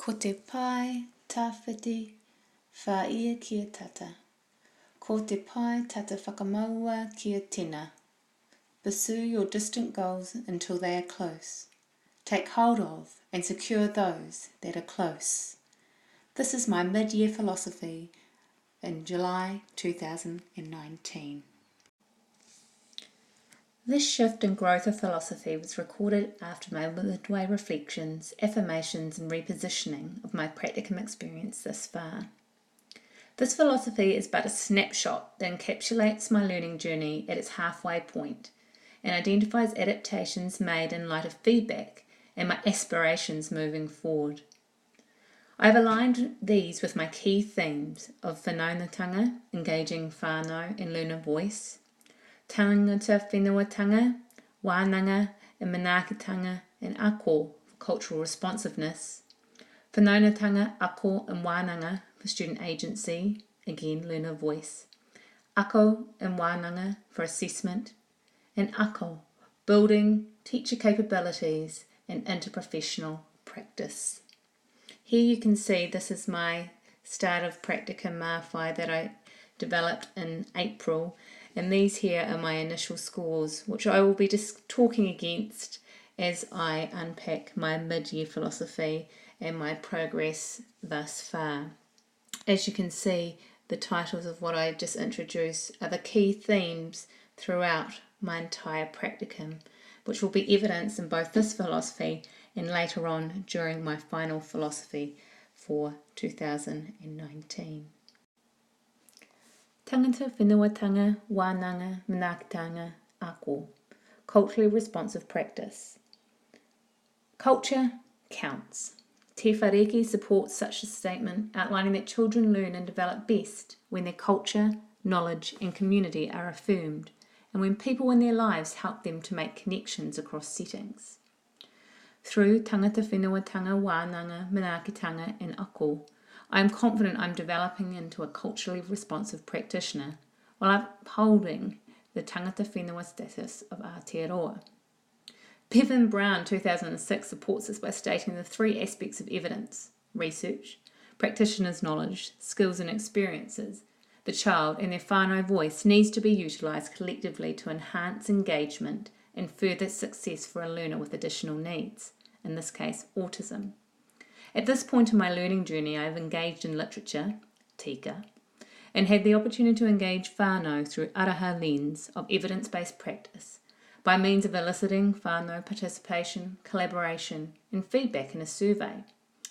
Ko te pai tawhiti whaia kia tata. Ko te pai tata whakamaua kia tina. Pursue your distant goals until they are close. Take hold of and secure those that are close. This is my mid-year philosophy in July 2019. This shift and growth of philosophy was recorded after my midway reflections, affirmations and repositioning of my practicum experience thus far. This philosophy is but a snapshot that encapsulates my learning journey at its halfway point and identifies adaptations made in light of feedback and my aspirations moving forward. I have aligned these with my key themes of whanaungatanga, engaging whānau and learner voice, tangata whenuatanga, wānanga and manaakitanga and ako for cultural responsiveness, whanaungatanga, ako and wānanga for student agency, again learner voice, ako and wānanga for assessment, and ako, building teacher capabilities and interprofessional practice. Here you can see this is my start of practicum Māwhai that I developed in April, and these here are my initial scores, which I will be just talking against as I unpack my mid-year philosophy and my progress thus far. As you can see, the titles of what I just introduced are the key themes throughout my entire practicum, which will be evidenced in both this philosophy and later on during my final philosophy for 2019. Tangata whenuatanga, wānanga, manaakitanga, ako. Culturally responsive practice. Culture counts. Te Whareki supports such a statement, outlining that children learn and develop best when their culture, knowledge and community are affirmed, and when people in their lives help them to make connections across settings. Through tangata whenuatanga, wānanga, manaakitanga and ako, I am confident I'm developing into a culturally responsive practitioner while upholding the tangata whenua status of Aotearoa. Bevan Brown 2006 supports this by stating the three aspects of evidence: research, practitioner's knowledge, skills and experiences. The child and their whānau voice needs to be utilised collectively to enhance engagement and further success for a learner with additional needs, in this case autism. At this point in my learning journey, I have engaged in literature, tika, and had the opportunity to engage whānau through araha lens of evidence-based practice by means of eliciting whānau participation, collaboration and feedback in a survey,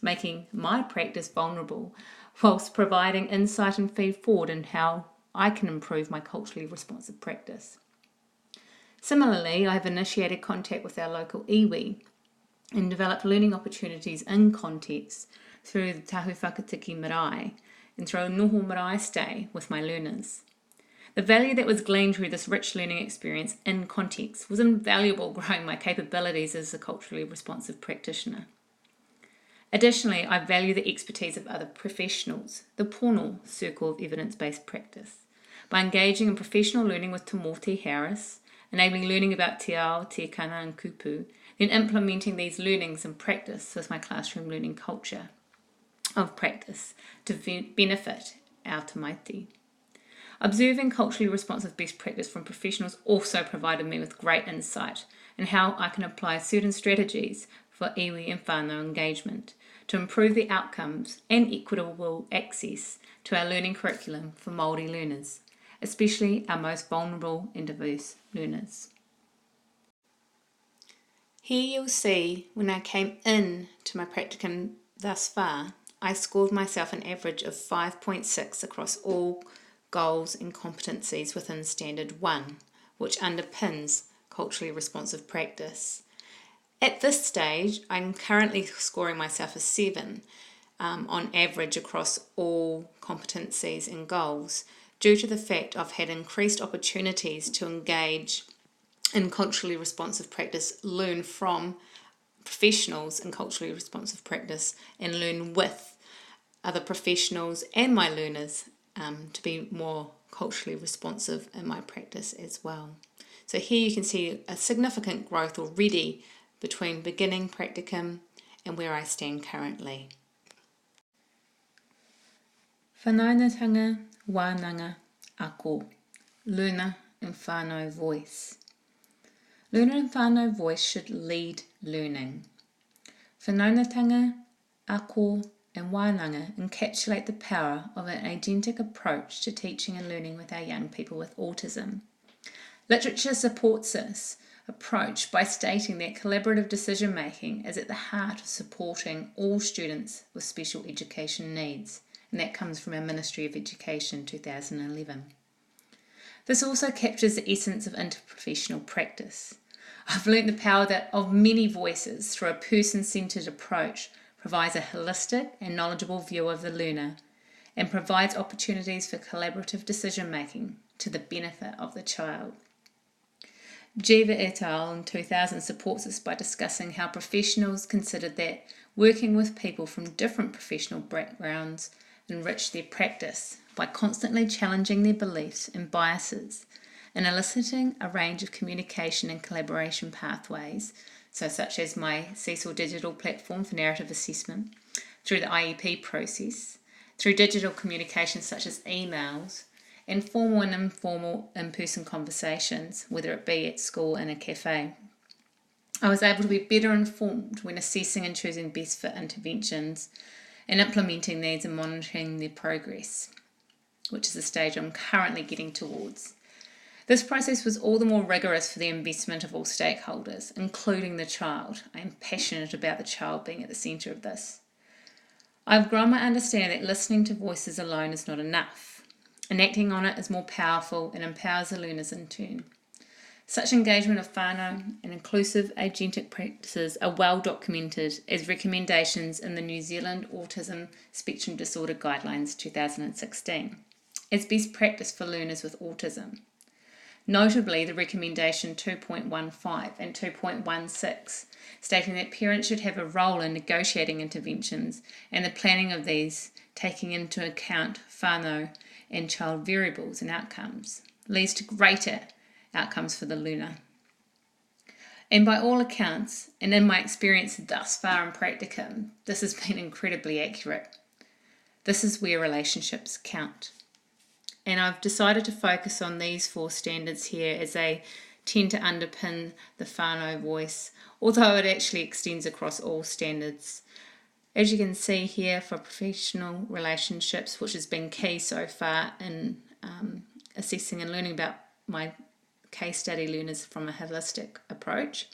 making my practice vulnerable whilst providing insight and feed forward in how I can improve my culturally responsive practice. Similarly, I have initiated contact with our local iwi and developed learning opportunities in context through the Tahu Whakatiki Marae and through a Noho Marae stay with my learners. The value that was gleaned through this rich learning experience in context was invaluable growing my capabilities as a culturally responsive practitioner. Additionally, I value the expertise of other professionals, the Pono Circle of Evidence-Based Practice, by engaging in professional learning with Timothy Harris, enabling learning about te ao, te kana and kupu, then implementing these learnings in practice with my classroom learning culture of practice to benefit our tamaiti. Observing culturally responsive best practice from professionals also provided me with great insight in how I can apply certain strategies for iwi and whānau engagement to improve the outcomes and equitable access to our learning curriculum for Māori learners, especially our most vulnerable and diverse learners. Here you'll see when I came in to my practicum thus far, I scored myself an average of 5.6 across all goals and competencies within Standard 1, which underpins culturally responsive practice. At this stage, I'm currently scoring myself a 7 on average across all competencies and goals, due to the fact I've had increased opportunities to engage in culturally responsive practice, learn from professionals in culturally responsive practice, and learn with other professionals and my learners to be more culturally responsive in my practice as well. So here you can see a significant growth already between beginning practicum and where I stand currently. Whanaungatanga, wānanga, ako. Luna and whānau voice. Luna and whānau voice should lead learning. Whanaungatanga, ako, and wānanga encapsulate the power of an agentic approach to teaching and learning with our young people with autism. Literature supports this approach by stating that collaborative decision making is at the heart of supporting all students with special education needs, and that comes from our Ministry of Education 2011. This also captures the essence of interprofessional practice. I've learnt the power of many voices through a person-centred approach provides a holistic and knowledgeable view of the learner and provides opportunities for collaborative decision making to the benefit of the child. Jiva et al. In 2000 supports this by discussing how professionals considered that working with people from different professional backgrounds enriched their practice by constantly challenging their beliefs and biases and eliciting a range of communication and collaboration pathways, such as my Cecil digital platform for narrative assessment, through the IEP process, through digital communication such as emails, and formal and informal in-person conversations, whether it be at school and a cafe. I was able to be better informed when assessing and choosing best fit interventions and implementing these and monitoring their progress, which is the stage I'm currently getting towards. This process was all the more rigorous for the investment of all stakeholders, including the child. I am passionate about the child being at the centre of this. I've grown my understanding that listening to voices alone is not enough. Enacting on it is more powerful and empowers the learners in turn. Such engagement of whānau and inclusive agentic practices are well documented as recommendations in the New Zealand Autism Spectrum Disorder Guidelines 2016 as best practice for learners with autism. Notably, the recommendation 2.15 and 2.16 stating that parents should have a role in negotiating interventions and the planning of these, taking into account whānau and child variables and outcomes, leads to greater outcomes for the learner. And by all accounts, and in my experience thus far in practicum, this has been incredibly accurate. This is where relationships count. And I've decided to focus on these 4 standards here as they tend to underpin the whānau voice, although it actually extends across all standards. As you can see here, for professional relationships, which has been key so far in assessing and learning about my case study learners from a holistic approach,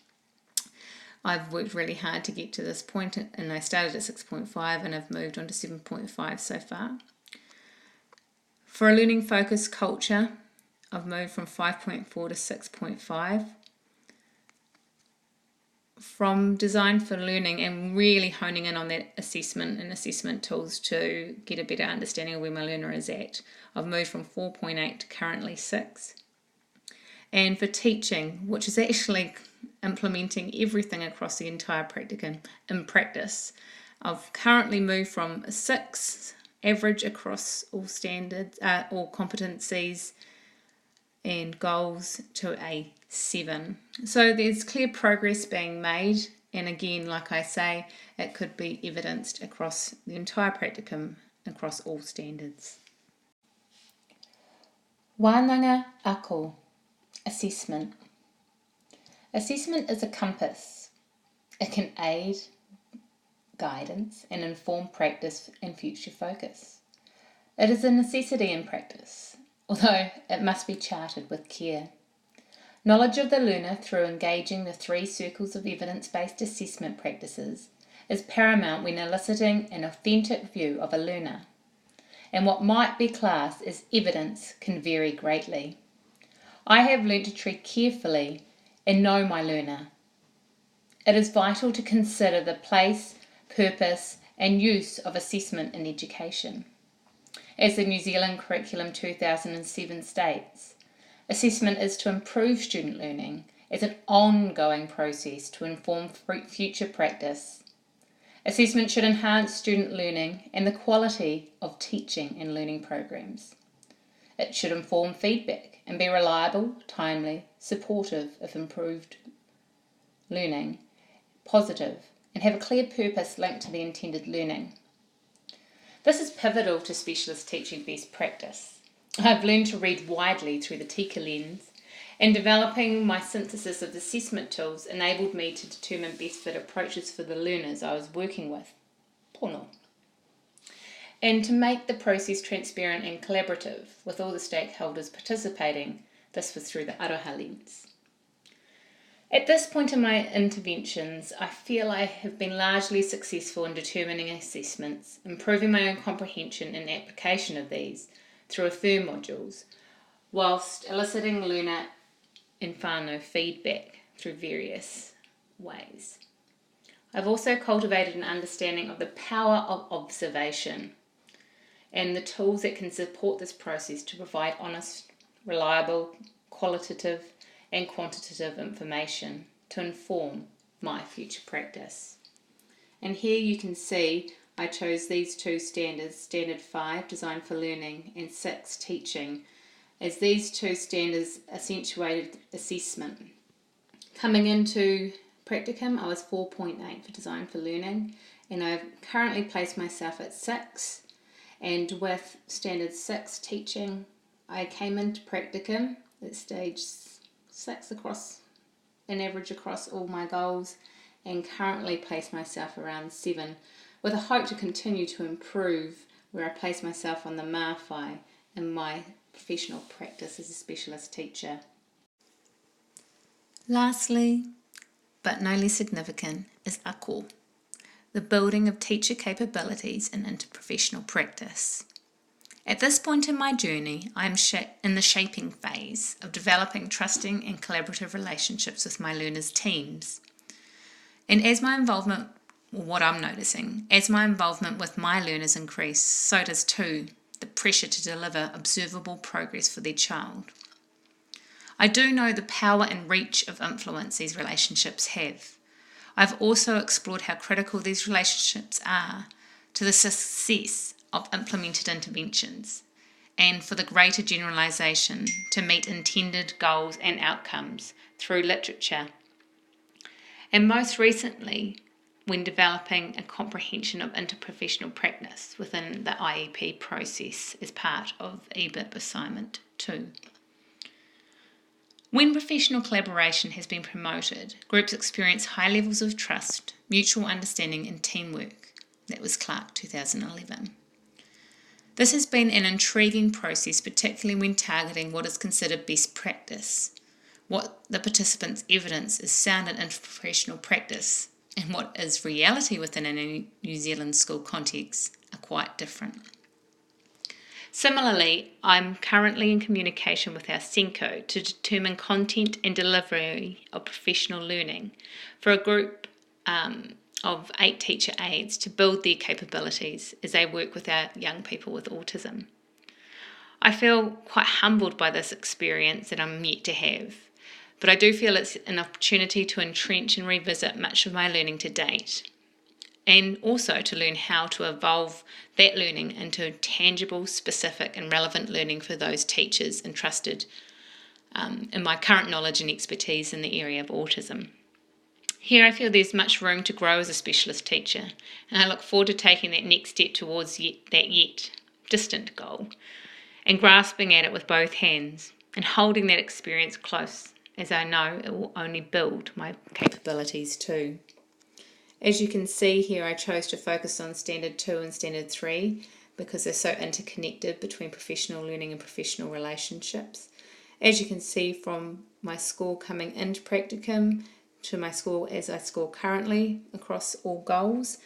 I've worked really hard to get to this point, and I started at 6.5 and I've moved on to 7.5 so far. For a learning focused culture, I've moved from 5.4 to 6.5. From design for learning and really honing in on that assessment and assessment tools to get a better understanding of where my learner is at, I've moved from 4.8 to currently 6. And for teaching, which is actually implementing everything across the entire practicum in practice, I've currently moved from a 6 average across all standards, all competencies and goals to a 7. So there's clear progress being made, and again, like I say, it could be evidenced across the entire practicum, across all standards. Wānanga ako, assessment. Assessment is a compass. It can aid, guidance, and inform practice and future focus. It is a necessity in practice, although it must be charted with care. Knowledge of the learner through engaging the 3 circles of evidence-based assessment practices is paramount when eliciting an authentic view of a learner, and what might be classed as evidence can vary greatly. I have learnt to tread carefully and know my learner. It is vital to consider the place, purpose, and use of assessment in education. As the New Zealand Curriculum 2007 states, assessment is to improve student learning as an ongoing process to inform future practice. Assessment should enhance student learning and the quality of teaching and learning programs. It should inform feedback and be reliable, timely, supportive of improved learning, positive, and have a clear purpose linked to the intended learning. This is pivotal to specialist teaching best practice. I've learned to read widely through the Tika lens, and developing my synthesis of assessment tools enabled me to determine best fit approaches for the learners I was working with, pono, and to make the process transparent and collaborative with all the stakeholders participating. This was through the aroha lens. At this point in my interventions, I feel I have been largely successful in determining assessments, improving my own comprehension and application of these through affirm modules, whilst eliciting learner and whānau feedback through various ways. I've also cultivated an understanding of the power of observation and the tools that can support this process to provide honest, reliable, qualitative and quantitative information to inform my future practice. And here you can see I chose these two standards, Standard 5, Design for Learning, and 6, Teaching, as these two standards accentuated assessment. Coming into practicum, I was 4.8 for Design for Learning, and I've currently placed myself at 6, and with Standard 6, Teaching, I came into practicum at stage 6 across, an average across all my goals, and currently place myself around 7, with a hope to continue to improve where I place myself on the Māwhai in my professional practice as a specialist teacher. Lastly, but no less significant, is ako, the building of teacher capabilities in interprofessional practice. At this point in my journey, I am in the shaping phase of developing trusting and collaborative relationships with my learners' teams. And as my involvement, what I'm noticing, as my involvement with my learners increase, so does too the pressure to deliver observable progress for their child. I do know the power and reach of influence these relationships have. I've also explored how critical these relationships are to the success of implemented interventions and for the greater generalisation to meet intended goals and outcomes through literature. And most recently, when developing a comprehension of interprofessional practice within the IEP process as part of EBIP Assignment 2. When professional collaboration has been promoted, groups experience high levels of trust, mutual understanding and teamwork. That was Clark 2011. This has been an intriguing process, particularly when targeting what is considered best practice, what the participants' evidence is sound in interprofessional practice, and what is reality within a New Zealand school context are quite different. Similarly, I'm currently in communication with our SENCO to determine content and delivery of professional learning for a group of 8 teacher aides to build their capabilities as they work with our young people with autism. I feel quite humbled by this experience that I'm yet to have, but I do feel it's an opportunity to entrench and revisit much of my learning to date, and also to learn how to evolve that learning into tangible, specific and relevant learning for those teachers entrusted in my current knowledge and expertise in the area of autism. Here I feel there's much room to grow as a specialist teacher, and I look forward to taking that next step towards that yet distant goal and grasping at it with both hands and holding that experience close, as I know it will only build my capabilities too. As you can see here, I chose to focus on Standard 2 and Standard 3 because they're so interconnected between professional learning and professional relationships. As you can see from my score coming into practicum to my score as I score currently across all goals,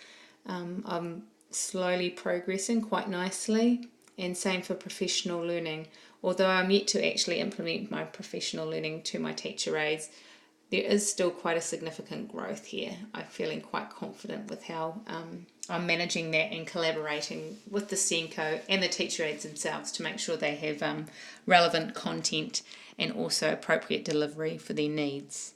I'm slowly progressing quite nicely, and same for professional learning. Although I'm yet to actually implement my professional learning to my teacher aides, there is still quite a significant growth here. I'm feeling quite confident with how I'm managing that and collaborating with the SENCO and the teacher aides themselves to make sure they have relevant content and also appropriate delivery for their needs.